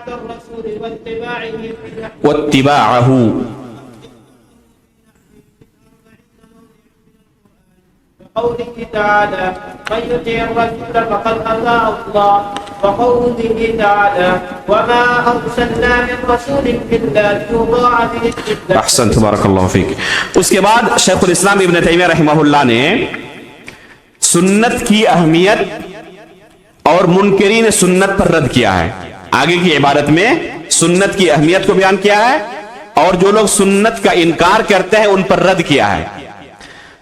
الرسول واتباعه واتباعه قوله تعالى من يطع الرسول فقد اطاع الله وقوله تعالى وما ارسلنا من رسول الا ليطاع باذن الله. احسن تبارک اللہ فیک. اس کے بعد شیخ الاسلام ابن تیمیہ رحمہ اللہ نے سنت کی اہمیت اور منکرین سنت پر رد کیا ہے. آگے کی عبارت میں سنت کی اہمیت کو بیان کیا ہے اور جو لوگ سنت کا انکار کرتے ہیں ان پر رد کیا ہے.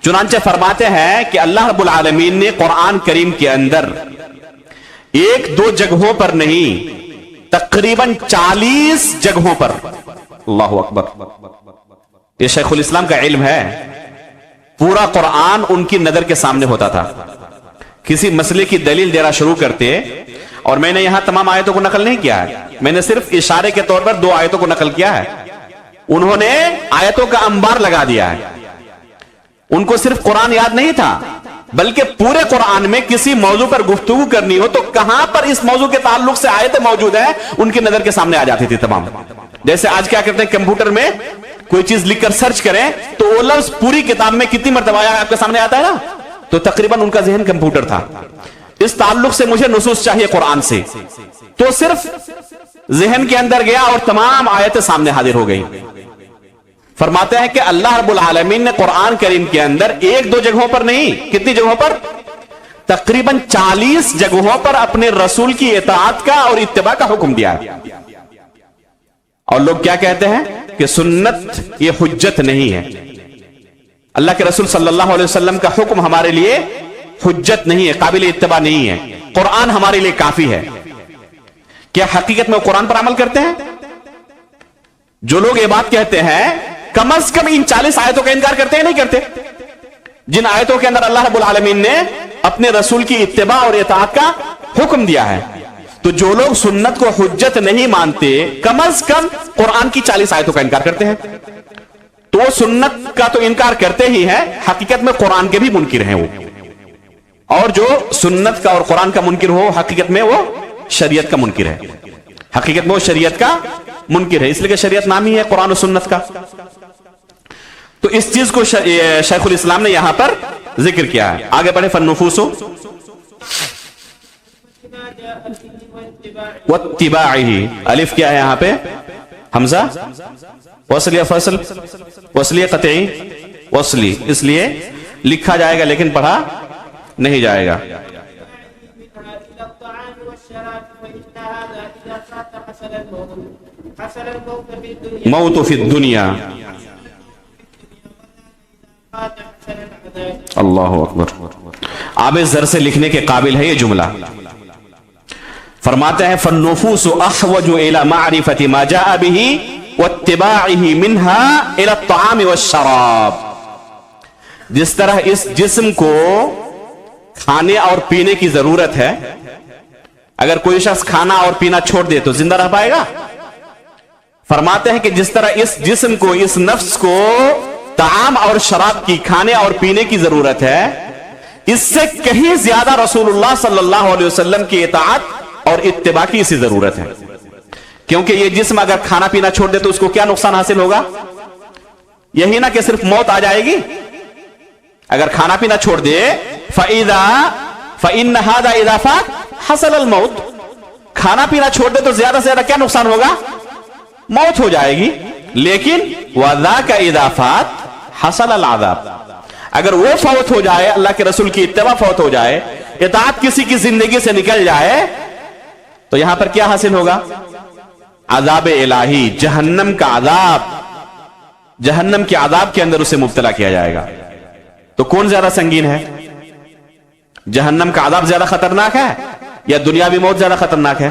چنانچہ فرماتے ہیں کہ اللہ رب العالمین نے قرآن کریم کے اندر ایک دو جگہوں پر نہیں تقریباً 40 جگہوں پر، اللہ اکبر، یہ شیخ الاسلام کا علم ہے. پورا قرآن ان کی نظر کے سامنے ہوتا تھا. کسی مسئلے کی دلیل دینا شروع کرتے، اور میں نے یہاں تمام آیتوں کو نقل نہیں کیا ہے، میں نے صرف اشارے کے طور پر 2 آیتوں کو نقل کیا ہے. انہوں نے آیتوں کا انبار لگا دیا ہے. ان کو صرف قرآن یاد نہیں تھا بلکہ پورے قرآن میں کسی موضوع پر گفتگو کرنی ہو تو کہاں پر اس موضوع کے تعلق سے آیتیں موجود ہیں ان کی نظر کے سامنے آ جاتی تھی تمام. جیسے آج کیا کرتے ہیں، کمپیوٹر میں کوئی چیز لکھ کر سرچ کریں تو وہ لفظ پوری کتاب میں کتنی مرتبہ آپ کے سامنے آتا ہے نا، تو تقریباً ان کا ذہن کمپیوٹر تھا. اس تعلق سے مجھے نصوص چاہیے قرآن سے، تو صرف ذہن کے اندر گیا اور تمام آیتیں سامنے حاضر ہو گئی. فرماتے ہیں کہ اللہ رب العالمین نے قرآن کریم کے اندر 1-2 جگہوں پر نہیں، کتنی جگہوں پر؟ تقریباً 40 جگہوں پر اپنے رسول کی اطاعت کا اور اتباع کا حکم دیا ہے. اور لوگ کیا کہتے ہیں کہ سنت یہ حجت نہیں ہے، اللہ کے رسول صلی اللہ علیہ وسلم کا حکم ہمارے لیے حجت نہیں ہے، قابل اتباع نہیں ہے، قرآن ہمارے لیے کافی ہے. کیا حقیقت میں وہ قرآن پر عمل کرتے ہیں؟ جو لوگ یہ بات کہتے ہیں کم از کم ان 40 آیتوں کا انکار کرتے ہیں نہیں کرتے، جن آیتوں کے اندر اللہ رب العالمین نے اپنے رسول کی اتباع اور اطاعت کا حکم دیا ہے. تو جو لوگ سنت کو حجت نہیں مانتے کم از کم قرآن کی 40 آیتوں کا انکار کرتے ہیں. تو وہ سنت کا تو انکار کرتے ہی ہیں، حقیقت میں قرآن کے بھی منکر ہیں وہ. اور جو سنت کا اور قرآن کا منکر ہو حقیقت میں وہ شریعت کا منکر ہے، حقیقت میں وہ شریعت کا منکر ہے، اس لیے کہ شریعت نام ہی ہے قرآن و سنت کا. تو اس چیز کو شیخ الاسلام نے یہاں پر ذکر کیا ہے. آگے بڑھے. فالنفوس واتباعه، الف کیا ہے یہاں پہ؟ حمزہ وصل یا فصل؟ وصلی قطعی، وصلی، اس لیے لکھا جائے گا لیکن پڑھا نہیں جائے گا. موت فی الدنیا، اللہ اکبر. آب زر سے لکھنے کے قابل ہے یہ جملہ. فرماتے ہیں فالنفوس احوج الى معرفت ما جاء به واتباعه منها الى الطعام والشراب. جس طرح اس جسم کو کھانے اور پینے کی ضرورت ہے، اگر کوئی شخص کھانا اور پینا چھوڑ دے تو زندہ رہ پائے گا؟ فرماتے ہیں کہ جس طرح اس جسم کو، اس نفس کو طعام اور شراب کی، کھانے اور پینے کی ضرورت ہے، اس سے کہیں زیادہ رسول اللہ صلی اللہ علیہ وسلم کی اطاعت اور اتباع کی اسی ضرورت ہے. کیونکہ یہ جسم اگر کھانا پینا چھوڑ دے تو اس کو کیا نقصان حاصل ہوگا؟ یہی نہ کہ صرف موت آ جائے گی. اگر کھانا پینا چھوڑ دے فَإِنَّ هَذَا إِذَا فَاتَ حَصَلَ الْمَوْتِ، کھانا پینا چھوڑ دے تو زیادہ سے زیادہ کیا نقصان ہوگا؟ موت ہو جائے گی. لیکن وَذَاكَ إِذَا فَاتَ حَصَلَ الْعَذَابِ، اگر وہ فوت ہو جائے، اللہ کے رسول کی اتباع فوت ہو جائے، اطاعت کسی کی زندگی سے نکل جائے، تو یہاں پر کیا حاصل ہوگا؟ عذاب الہی، جہنم کا عذاب، جہنم کے عذاب کے اندر اسے مبتلا کیا جائے گا. تو کون زیادہ سنگین ہے؟ جہنم کا عذاب زیادہ خطرناک ہے یا دنیاوی موت زیادہ خطرناک ہے؟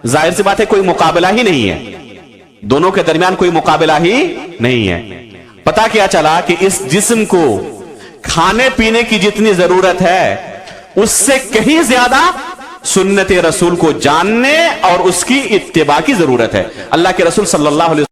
ظاہر سی بات ہے کوئی مقابلہ ہی نہیں ہے، دونوں کے درمیان کوئی مقابلہ ہی نہیں ہے. پتا کیا چلا کہ اس جسم کو کھانے پینے کی جتنی ضرورت ہے اس سے کہیں زیادہ سنت رسول کو جاننے اور اس کی اتباع کی ضرورت ہے. اللہ کے رسول صلی اللہ علیہ وسلم